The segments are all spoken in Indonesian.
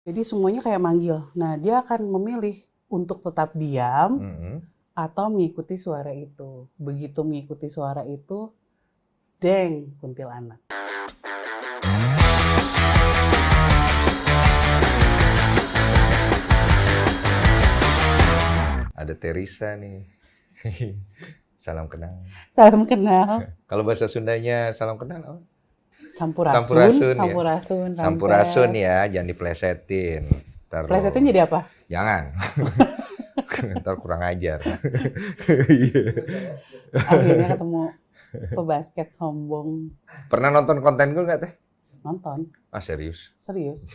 Jadi semuanya kayak manggil. Nah, dia akan memilih untuk tetap diam atau mengikuti suara itu. Begitu mengikuti suara itu, deng, kuntilanak. Ada Teresa nih. Salam kenal. Salam kenal. Kalau bahasa Sundanya salam kenal apa? Sampurasun, Sampurasun ya. sampurasun, Sampurasun rampes. ya, jangan diplesetin. Plesetin jadi apa? Jangan. Ntar kurang ajar. Akhirnya ketemu pebasket sombong. Pernah nonton konten gue nggak teh? Nonton. Ah serius? Serius.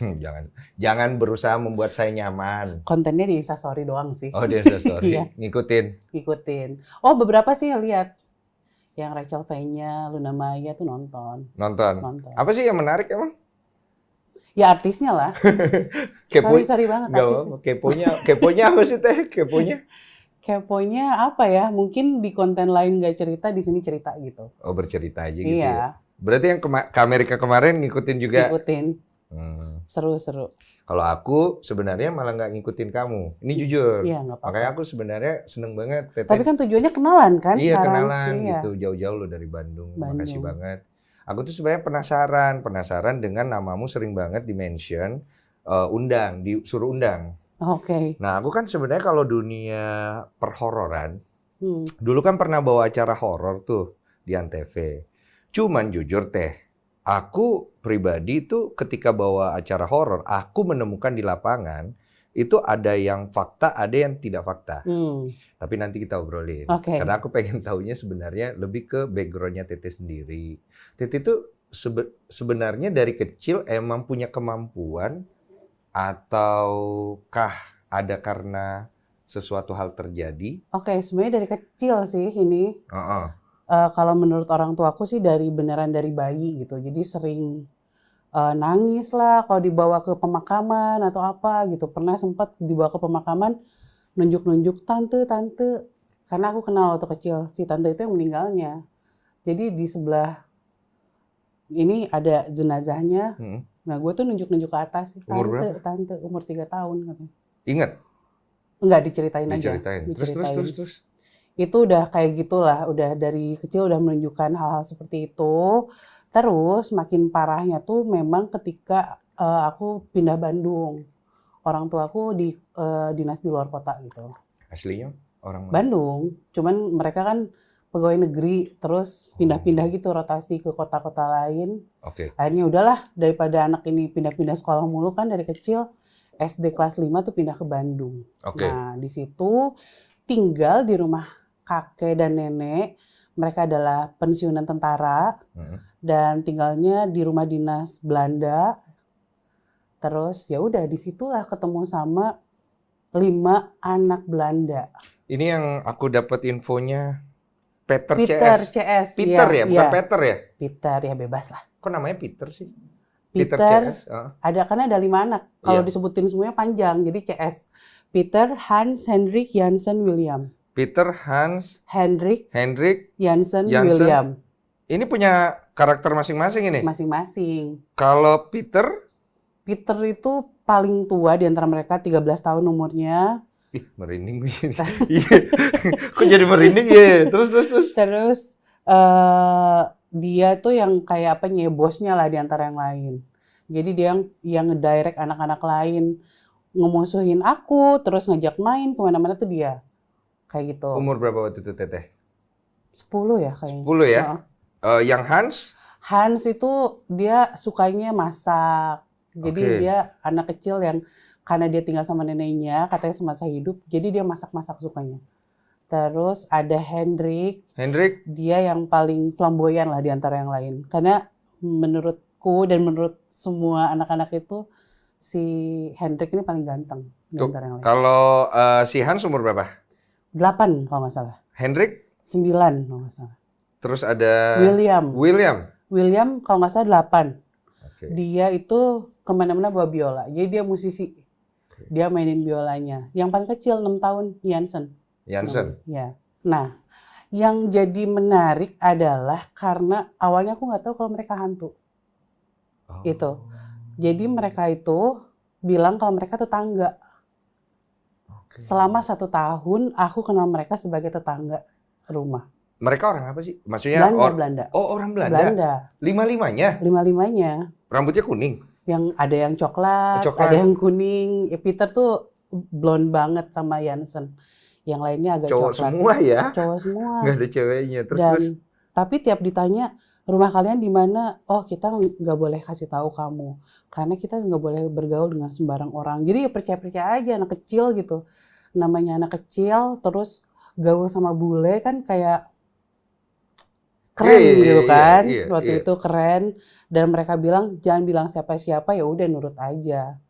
Jangan berusaha membuat saya nyaman. Kontennya di Instastory doang sih. Oh di Instastory, Iya. Ngikutin. Oh beberapa sih lihat. Yang Rachel V-nya, Luna Maya tuh nonton. Nonton. Apa sih yang menarik emang? Ya artisnya lah. Sorry banget artisnya. Keponya apa sih teh? Keponya apa ya? Mungkin di konten lain nggak cerita, di sini cerita gitu. Oh bercerita aja gitu iya. Ya? Berarti yang ke Amerika kemarin ngikutin juga? Ngikutin. Seru. Kalau aku sebenarnya malah nggak ngikutin kamu. Ini jujur. Iya, nggak apa-apa. Makanya aku sebenarnya seneng banget. Teteh. Tapi kan tujuannya kenalan kan iya, sekarang? Kenalan gitu. Jauh-jauh loh dari Bandung. Makasih banget. Aku tuh sebenarnya penasaran dengan namamu sering banget di-mention, disuruh undang. Oke. Nah, aku kan sebenarnya kalau dunia perhororan, dulu kan pernah bawa acara horor tuh di Antv. Cuman jujur teh, aku pribadi tuh ketika bawa acara horor, aku menemukan di lapangan itu ada yang fakta, ada yang tidak fakta. Tapi nanti kita obrolin. Okay. Karena aku pengen tahunya sebenarnya lebih ke background-nya Teteh sendiri. Teteh itu sebenarnya dari kecil emang punya kemampuan ataukah ada karena sesuatu hal terjadi? Oke, sebenarnya dari kecil sih ini. Kalau menurut orang tuaku sih dari bayi gitu. Jadi sering nangis lah kalau dibawa ke pemakaman atau apa gitu. Pernah sempat dibawa ke pemakaman nunjuk-nunjuk tante. Karena aku kenal waktu kecil si tante itu yang meninggalnya. Jadi di sebelah ini ada jenazahnya. Nah gue tuh nunjuk-nunjuk ke atas. Tante umur 3 tahun katanya. Ingat? Enggak, diceritain aja. Terus. Itu udah kayak gitulah, udah dari kecil udah menunjukkan hal-hal seperti itu. Terus makin parahnya tuh memang ketika aku pindah Bandung. Orang tuaku di dinas di luar kota gitu. Aslinya orang mana? Bandung, cuman mereka kan pegawai negeri, terus pindah-pindah gitu rotasi ke kota-kota lain. Akhirnya udahlah, daripada anak ini pindah-pindah sekolah mulu kan dari kecil, SD kelas 5 tuh pindah ke Bandung. Nah, di situ tinggal di rumah kakek dan nenek. Mereka adalah pensiunan tentara dan tinggalnya di rumah dinas Belanda. Terus ya udah disitulah ketemu sama 5 anak Belanda. Ini yang aku dapat infonya Peter CS. Peter ya, bukan Peter ya? Peter ya bebas lah. Kok namanya Peter sih? Peter CS. Karena ada 5 anak. Kalau disebutin semuanya panjang, jadi CS. Peter, Hans, Hendrik, Jansen, William. Peter, Hans, Hendrik, Jansen, William. Ini punya karakter masing-masing ini? Masing-masing. Kalau Peter itu paling tua di antara mereka, 13 tahun umurnya. Ih, merinding gue jadi. Kok jadi merinding ya? Terus dia tuh yang kayak apa bosnya lah di antara yang lain. Jadi dia yang ngedirect anak-anak lain, ngemusuhin aku, terus ngajak main kemana-mana tuh dia. Kayak gitu. Umur berapa waktu itu Teteh? 10 ya kayaknya. 10 ya? Yang Hans? Hans itu dia sukanya masak. Jadi dia anak kecil yang karena dia tinggal sama neneknya, katanya semasa hidup, jadi dia masak-masak sukanya. Terus ada Hendrik. Dia yang paling flamboyan lah di antara yang lain. Karena menurutku dan menurut semua anak-anak itu, si Hendrik ini paling ganteng di antara yang lain. Kalau si Hans umur berapa? 8 kalau nggak salah. Hendrik? 9 kalau nggak salah. Terus ada William kalau nggak salah 8. Dia itu kemana-mana bawa biola. Jadi dia musisi. Dia mainin biolanya. Yang paling kecil 6 tahun, Jansen. Ya. Nah, yang jadi menarik adalah karena awalnya aku nggak tahu kalau mereka hantu. Itu. Jadi mereka itu bilang kalau mereka tetangga. Selama 1 tahun, aku kenal mereka sebagai tetangga rumah. Mereka orang apa sih? Maksudnya Belanda. Oh, orang Belanda. Lima-limanya? Lima-limanya. Rambutnya kuning? Yang ada yang coklat, ada yang kuning. Peter tuh blonde banget sama Jansen. Yang lainnya agak cowok coklat. Semua ya? Cowok semua. Nggak ada ceweknya. Terus. Tapi tiap ditanya, rumah kalian di mana? Oh, kita nggak boleh kasih tahu kamu. Karena kita nggak boleh bergaul dengan sembarang orang. Jadi ya percaya-percaya aja, anak kecil gitu. Namanya anak kecil, terus gaul sama bule kan kayak keren gitu kan. Waktu itu keren. Dan mereka bilang, jangan bilang siapa-siapa, ya udah nurut aja.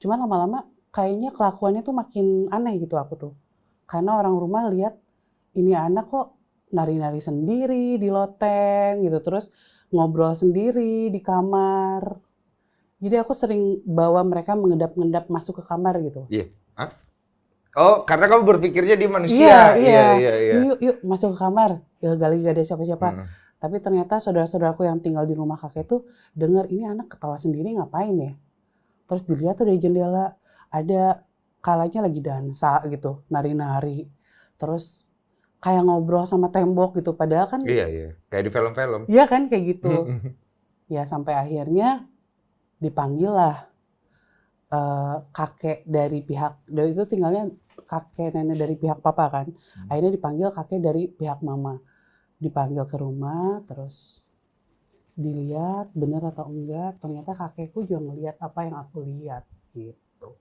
Cuman lama-lama kayaknya kelakuannya tuh makin aneh gitu aku tuh. Karena orang rumah lihat, ini anak kok nari-nari sendiri di loteng gitu. Terus ngobrol sendiri di kamar. Jadi aku sering bawa mereka mengendap-endap masuk ke kamar gitu. Iya. Hah? Oh, karena kamu berpikirnya di manusia. Iya. Yuk, masuk ke kamar. Ya, gak ada siapa-siapa. Tapi ternyata saudara-saudaraku yang tinggal di rumah kakek tuh dengar ini anak ketawa sendiri ngapain ya. Terus dilihat tuh dari jendela ada kalanya lagi dansa gitu, nari-nari. Terus kayak ngobrol sama tembok gitu. Padahal kan... Iya. Kayak di film-film. Iya kan, kayak gitu. Ya sampai akhirnya dipanggil lah kakek dari pihak... Dari itu tinggalnya kakek nenek dari pihak papa kan. Akhirnya dipanggil kakek dari pihak mama. Dipanggil ke rumah, terus dilihat benar atau enggak. Ternyata kakekku juga melihat apa yang aku lihat gitu.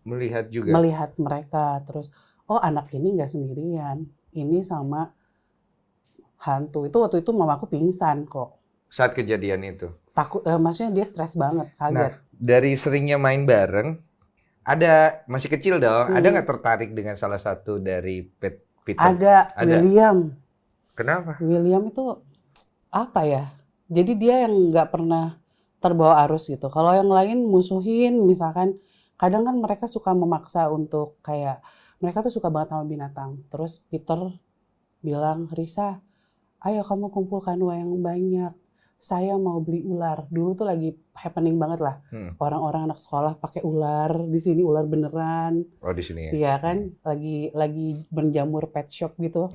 Melihat juga? Melihat mereka. Terus, oh anak ini nggak sendirian. Ini sama hantu. Itu waktu itu mamaku pingsan kok. Saat kejadian itu? Takut, maksudnya dia stres banget, kaget. Nah, dari seringnya main bareng, masih kecil dong, ada nggak tertarik dengan salah satu dari Peter? Ada. William. Kenapa? William itu apa ya? Jadi dia yang nggak pernah terbawa arus gitu. Kalau yang lain musuhin, misalkan kadang kan mereka suka memaksa untuk kayak mereka tuh suka banget sama binatang. Terus Peter bilang, Risa, ayo kamu kumpulkan uang yang banyak. Saya mau beli ular. Dulu tuh lagi happening banget lah. Orang-orang anak sekolah pakai ular. Di sini ular beneran. Oh, di sini ya? Iya kan? Lagi berjamur pet shop gitu.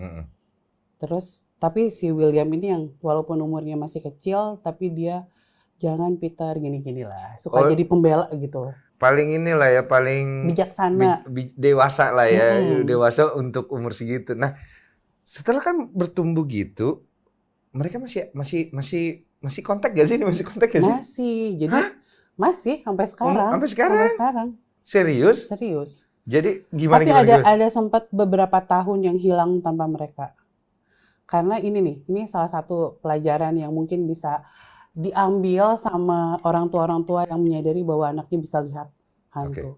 Terus, tapi si William ini yang walaupun umurnya masih kecil, tapi dia jangan Peter gini-gini lah. Suka jadi pembela gitu. Paling inilah ya, paling bijaksana. Dewasa lah ya. Dewasa untuk umur segitu. Nah, setelah kan bertumbuh gitu, mereka masih kontak gak sih? Masih kontak gak sih? Masih. Jadi masih sampai sekarang. Sampai sekarang? Sampai sekarang. Serius? Serius. Jadi gimana? Tapi ada sempat beberapa tahun yang hilang tanpa mereka. Karena ini salah satu pelajaran yang mungkin bisa diambil sama orang tua yang menyadari bahwa anaknya bisa lihat hantu.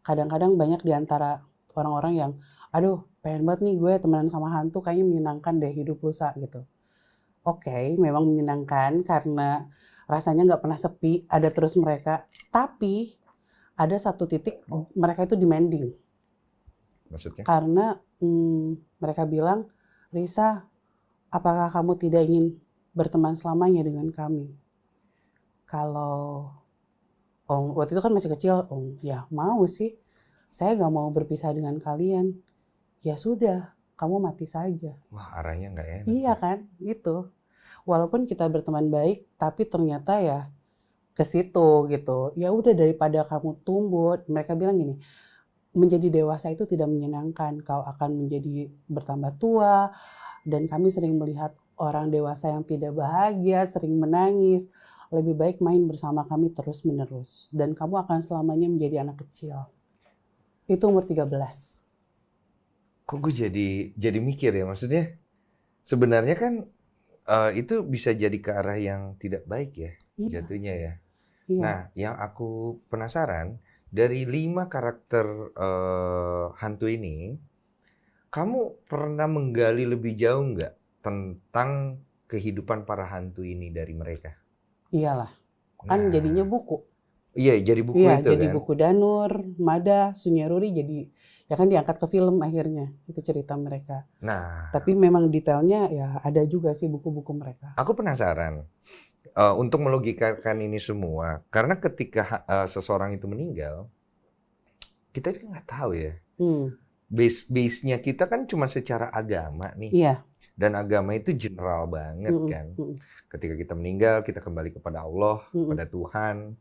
Kadang-kadang banyak di antara orang-orang yang, aduh pengen banget nih gue temenan sama hantu, kayaknya menyenangkan deh hidup lusa gitu. Oke, memang menyenangkan karena rasanya nggak pernah sepi, ada terus mereka. Tapi ada satu titik mereka itu demanding. Maksudnya? Karena mereka bilang, Risa, apakah kamu tidak ingin berteman selamanya dengan kami? Kalau waktu itu kan masih kecil, ya mau sih. Saya nggak mau berpisah dengan kalian. Ya sudah, kamu mati saja. Wah, arahnya nggak enak. Iya kan, itu. Walaupun kita berteman baik, tapi ternyata ya ke situ gitu. Ya udah daripada kamu tumbuh, mereka bilang gini, menjadi dewasa itu tidak menyenangkan. Kau akan menjadi bertambah tua, dan kami sering melihat orang dewasa yang tidak bahagia, sering menangis. Lebih baik main bersama kami terus-menerus. Dan kamu akan selamanya menjadi anak kecil. Itu umur 13. Kok gue jadi mikir ya, maksudnya sebenarnya kan itu bisa jadi ke arah yang tidak baik ya, jatuhnya ya. Iya. Nah, yang aku penasaran, dari 5 karakter hantu ini, kamu pernah menggali lebih jauh nggak tentang kehidupan para hantu ini dari mereka? Iyalah, kan jadinya buku. Iya, jadi buku itu jadi kan? buku Danur, Mada, Sunyaruri, jadi ya kan diangkat ke film akhirnya, itu cerita mereka. Nah, tapi memang detailnya ya ada juga sih buku-buku mereka. Aku penasaran, untuk melogikakan ini semua, karena ketika seseorang itu meninggal, kita nggak tahu ya. Base-nya kita kan cuma secara agama nih. Iya. Dan agama itu general banget kan. Ketika kita meninggal, kita kembali kepada Allah, kepada Tuhan.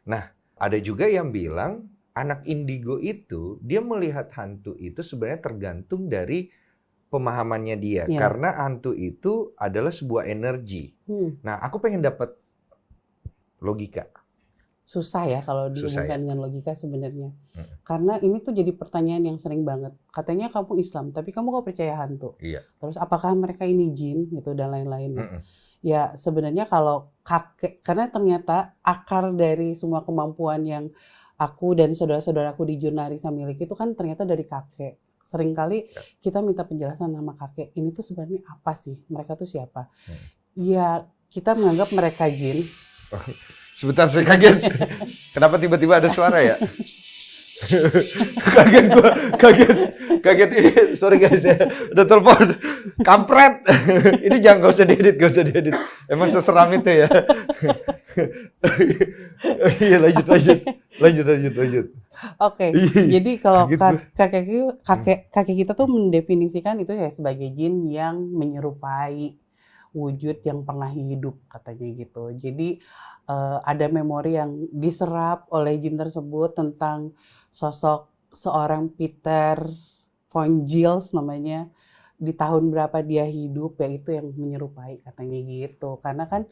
Nah, ada juga yang bilang anak indigo itu, dia melihat hantu itu sebenarnya tergantung dari pemahamannya dia. Yeah. Karena hantu itu adalah sebuah energi. Nah, aku pengen dapat logika. Susah ya kalau dihubungkan dengan logika sebenarnya. Karena ini tuh jadi pertanyaan yang sering banget. Katanya kamu Islam, tapi kamu kok percaya hantu? Iya. Terus apakah mereka ini jin gitu dan lain-lain? Ya sebenarnya kalau kakek, karena ternyata akar dari semua kemampuan yang aku dan saudara-saudaraku di Jurnarisa miliki itu kan ternyata dari kakek. Seringkali kita minta penjelasan sama kakek, ini tuh sebenarnya apa sih? Mereka tuh siapa? Ya kita menganggap mereka jin. Sebentar, saya kaget. Kenapa tiba-tiba ada suara ya? Kaget ini. Sorry guys ya, udah telepon. Kampret. Ini jangan, gak usah diedit. Emang seseram itu ya. Iya, lanjut. Oke. Jadi kalau kakek kita tuh mendefinisikan itu ya sebagai jin yang menyerupai wujud yang pernah hidup, katanya gitu. Jadi ada memori yang diserap oleh jin tersebut tentang sosok seorang Peter von Gils namanya, di tahun berapa dia hidup, yaitu yang menyerupai, katanya gitu. Karena kan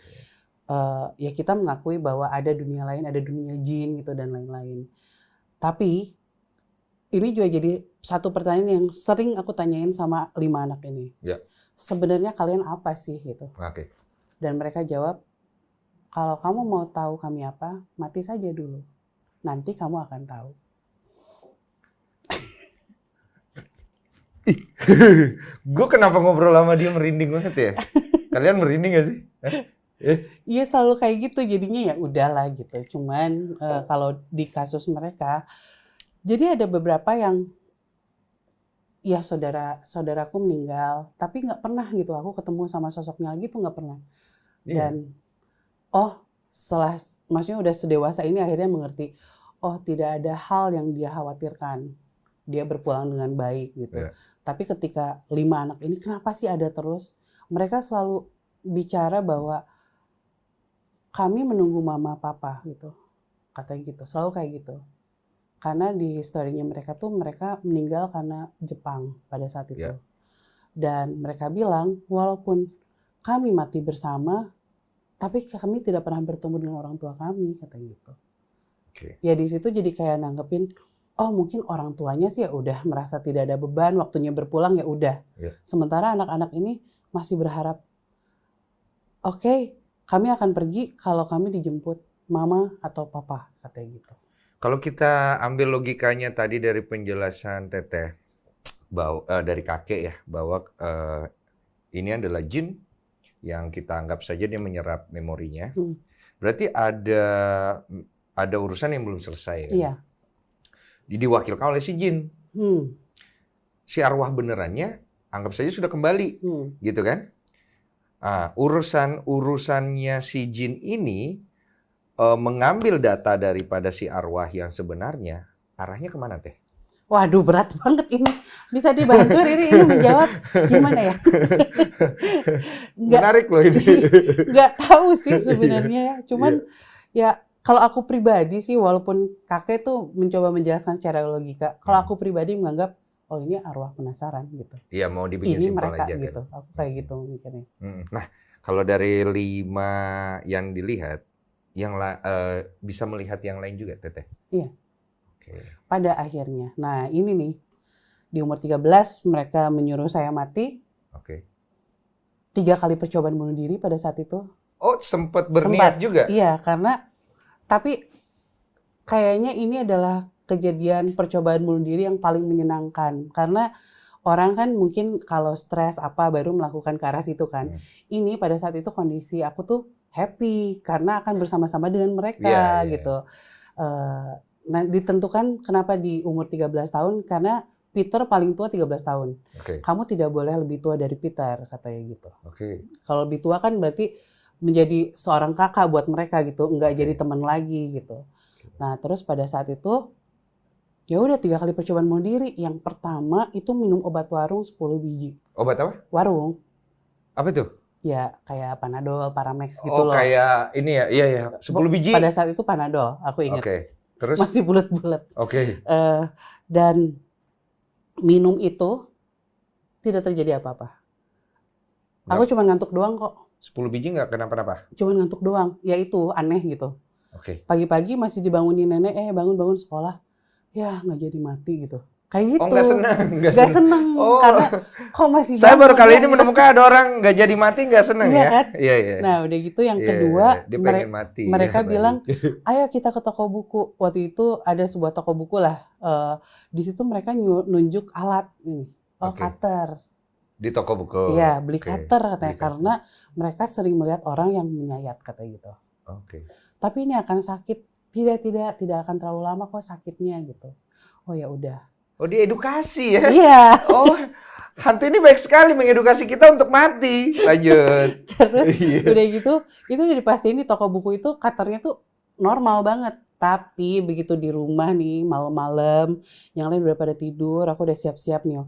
ya kita mengakui bahwa ada dunia lain, ada dunia jin gitu dan lain-lain. Tapi ini juga jadi satu pertanyaan yang sering aku tanyain sama 5 anak ini. Ya. Sebenarnya kalian apa sih gitu? Oke. Dan mereka jawab, kalau kamu mau tahu kami apa, mati saja dulu. Nanti kamu akan tahu. Gue kenapa ngobrol sama dia merinding banget ya? Kalian merinding gak sih? Iya selalu kayak gitu, jadinya ya udahlah gitu. Cuman kalau di kasus mereka, jadi ada beberapa yang ya saudaraku meninggal, tapi nggak pernah gitu aku ketemu sama sosoknya lagi tuh nggak pernah. Dan setelah maksudnya udah sedewasa ini akhirnya mengerti, tidak ada hal yang dia khawatirkan, dia berpulang dengan baik gitu. Tapi ketika 5 anak ini kenapa sih ada terus? Mereka selalu bicara bahwa kami menunggu mama papa gitu, katanya gitu, selalu kayak gitu. Karena di historinya mereka tuh mereka meninggal karena Jepang pada saat itu. Dan mereka bilang walaupun kami mati bersama, tapi kami tidak pernah bertemu dengan orang tua kami, katanya gitu. Ya di situ jadi kayak nanggepin, mungkin orang tuanya sih ya udah merasa tidak ada beban, waktunya berpulang ya udah. Sementara anak-anak ini masih berharap, oke, kami akan pergi kalau kami dijemput mama atau papa, katanya gitu. Kalau kita ambil logikanya tadi dari penjelasan Teteh, dari kakek ya, bahwa ini adalah jin yang kita anggap saja dia menyerap memorinya. Berarti ada urusan yang belum selesai kan? Iya. Diwakilkan oleh si jin. Si arwah benerannya anggap saja sudah kembali, gitu kan? Urusannya si jin ini mengambil data daripada si arwah yang sebenarnya, arahnya kemana Teh? Waduh, berat banget ini. Bisa dibantu Riri ini menjawab gimana ya? Menarik loh ini. Nggak tahu sih sebenarnya ya. Cuman ya kalau aku pribadi sih, walaupun kakek tuh mencoba menjelaskan secara logika, kalau aku pribadi menganggap, ini arwah penasaran gitu. Iya, mau dibikin simpel aja gitu. Kan? Aku kayak gitu mikirnya. Nah, kalau dari 5 yang dilihat, yang bisa melihat yang lain juga, Teteh? Iya. Pada akhirnya. Nah, ini nih. Di umur 13, mereka menyuruh saya mati. 3 kali percobaan bunuh diri pada saat itu. Oh, sempat berniat juga? Iya, tapi kayaknya ini adalah kejadian percobaan bunuh diri yang paling menyenangkan. Karena orang kan mungkin kalau stres baru melakukan ke arah situ kan. Ini pada saat itu kondisi aku tuh happy karena akan bersama-sama dengan mereka gitu. Nah, ditentukan kenapa di umur 13 tahun karena Peter paling tua 13 tahun. Kamu tidak boleh lebih tua dari Peter, katanya gitu. Kalau lebih tua kan berarti menjadi seorang kakak buat mereka gitu, nggak jadi teman lagi gitu. Nah terus pada saat itu ya udah 3 kali percobaan bunuh diri. Yang pertama itu minum obat warung 10 biji. Obat apa? Warung. Apa itu? Ya kayak Panadol, Paramex gitu loh. Oh kayak ini ya, iya ya, 10 biji. Pada saat itu Panadol, aku ingat. Terus? Masih bulat-bulat. Dan minum itu tidak terjadi apa-apa. Aku cuma ngantuk doang kok. 10 biji nggak kenapa-napa? Cuma ngantuk doang, ya itu aneh gitu. Pagi-pagi masih dibangunin nenek, bangun-bangun sekolah. Ya nggak jadi mati gitu. Kayak gitu. Oh nggak seneng? Nggak seneng, karena kok masih saya baru kali ini menemukan ada orang nggak jadi mati nggak seneng ya? Kan? Iya. Nah udah gitu yang kedua, dia pengen mati. Mereka bilang, ayo kita ke toko buku. Waktu itu ada sebuah toko buku lah. Di situ mereka nunjuk alat ini. Cutter. Di toko buku. Iya, beli cutter katanya karena mereka sering melihat orang yang menyayat katanya gitu. Tapi ini akan sakit. Tidak akan terlalu lama kok sakitnya gitu. Oh ya udah. Oh, diedukasi ya? Iya. Oh, hantu ini baik sekali mengedukasi kita untuk mati. Lanjut. Terus udah gitu, itu udah dipastiin di toko buku itu cutternya tuh normal banget. Tapi begitu di rumah nih malam-malam, yang lain udah pada tidur, aku udah siap-siap nih,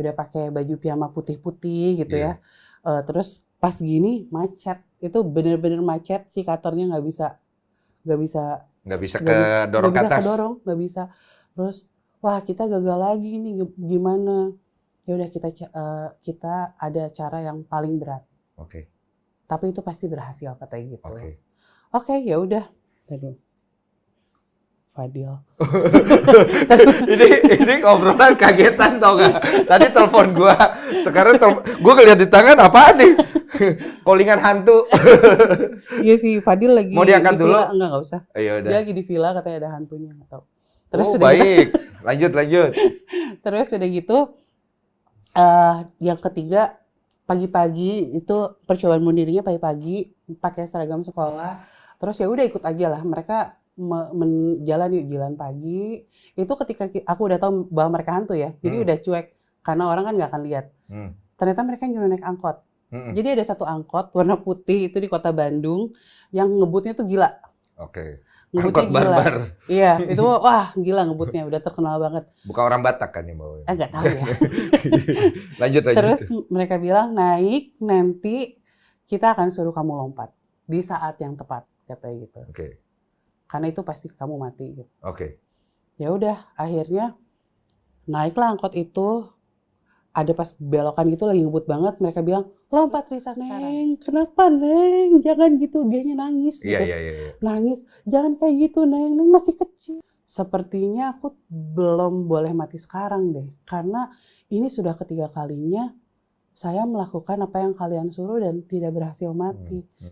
udah pakai baju piyama putih-putih gitu ya. Terus pas gini macet, itu bener-bener macet si cutternya nggak bisa kedorong ke atas. Nggak bisa. Terus wah kita gagal lagi nih, gimana? Ya udah kita ada cara yang paling berat. Tapi itu pasti berhasil katanya gitu. Ya udah. Tadi Fadil. ini obrolan kagetan tau gak? Tadi telepon gua, sekarang gua ngeliat di tangan apaan nih? Callingan hantu. Iya sih, Fadil lagi. Mau diangkat dulu? Enggak usah. Dia lagi di villa katanya ada hantunya atau. Terus baik. Lanjut. Terus udah gitu, yang ketiga pagi-pagi itu percobaan bunuh dirinya pagi-pagi pakai seragam sekolah. Terus ya udah ikut aja lah mereka. Jalan pagi itu ketika aku udah tahu bahwa mereka hantu ya, jadi udah cuek karena orang kan nggak akan lihat. Ternyata mereka nyuruh naik angkot. Jadi ada satu angkot warna putih itu di kota Bandung yang ngebutnya tuh gila. Angkot barbar. Iya, itu wah gila ngebutnya, udah terkenal banget. Bukan orang Batak kan yang bawa? Nggak tahu ya. Lanjut. Terus mereka bilang naik nanti kita akan suruh kamu lompat di saat yang tepat katanya gitu. Karena itu pasti kamu mati gitu. Ya udah, akhirnya naiklah angkot itu. Ada pas belokan gitu lagi ngebut banget, mereka bilang, "Lompat Risa sekarang." "Neng, kenapa Neng? Jangan gitu." Dianya nangis gitu. Iya. Nangis, "Jangan kayak gitu Neng, Neng masih kecil." Sepertinya aku belum boleh mati sekarang deh. Karena ini sudah ketiga kalinya saya melakukan apa yang kalian suruh dan tidak berhasil mati.